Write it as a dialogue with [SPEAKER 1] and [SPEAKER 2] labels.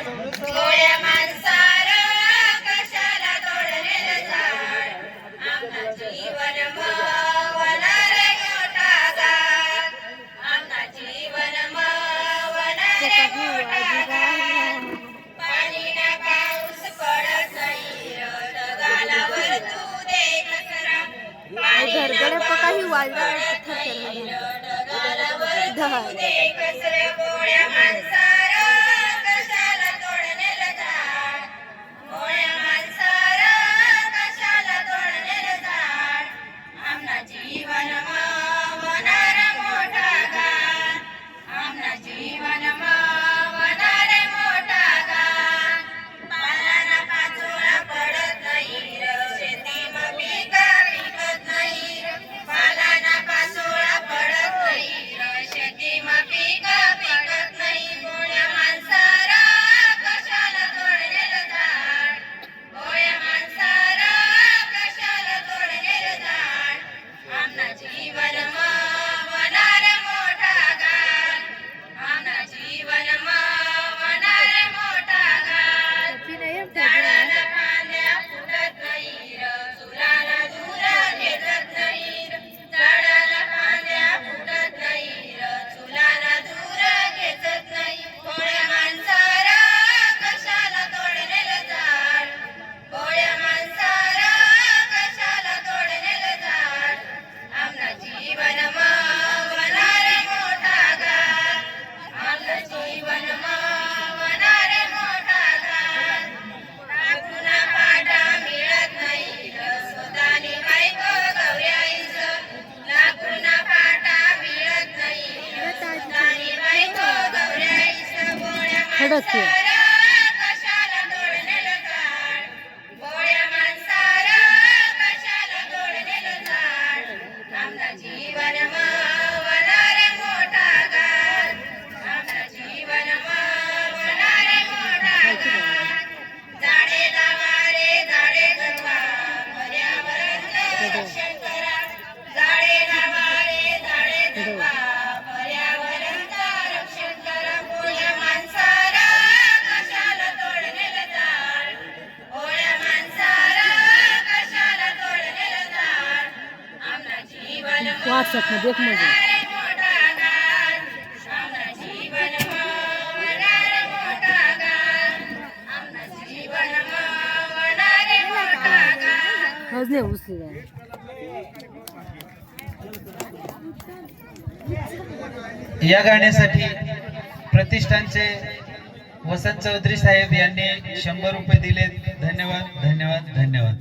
[SPEAKER 1] गोळ्या माणसार कशाला तोडलेलं झाड आमना जीवन मवना रे मोठा गार आमना जीवन मवना रे मोठा गार पाणी ना पाऊस पडत नाही ढगालावर तू दे कचरा पाणी ना पाऊस पडत नाही ढगालावर तू दे कचरा गोळ्या माणसार कशाला तोडलेलं झाड गोळ्या माणसार कशाला तोडलेलं झाड आमना जीवन मवनार मोठा गार आमना जीवन मवनार मोठा गार पालाना पाचोळा पडत नाही शेतीमा पिका पिकत नाही पालाना पाचोळा पडत नाही शेतीमा पिका पिकत नाही गोळ्या माणसार कशाला तोडलेलं झाड गोळ्या माणसार कशाला तोडलेलं झाड आमना जीवन मवनार मोठा गार आमना जीवन मवनार मोठा गार झाडाला फांद्या फुटत नाही चुलाला दूर घेतत नाही झाडाला फांद्या फुटत नाही चुलाला दूर घेतत नाही गोळ्या माणसार कशाला तोडलेलं झाड गोळ्या माणसार कशाला तोडलेलं झाड आमना जीवन मवनार मोठा गार आमना जीवन मवनार मोठा गार टाकूना पाटा मिळत नाही स्वतःनी बायको गौऱ्याईचं लागूना पाटा मिळत नाही स्वतःनी बायको गौऱ्याईचं गोळ्या माणसार कशाला तोडलेलं झाड गोळ्या माणसार कशाला तोडलेलं झाड आमना जीवन मवनार मोठा गार आमना जीवन मवनार मोठा गार झाडे लावा रे झाडे जगवा पर्यावरणाचं रक्षण करा झाडे लावा रे झाडे जगवा पर्यावरणाचं रक्षण करा गोळ्या माणसार कशाला तोडलेलं झाड गोळ्या माणसार कशाला तोडलेलं झाड आमना जीवन
[SPEAKER 2] WhatsApp मध्ये एक मजा
[SPEAKER 1] मोठा गार आमना जीवन मवनार मोठा गार आमना जीवन मवनार मोठा गार
[SPEAKER 2] आज नाही उचली
[SPEAKER 3] या गाण्यासाठी प्रतिष्ठानचे वसंत चौधरी साहेब यांनी 100 रुपये दिले. धन्यवाद धन्यवाद धन्यवाद.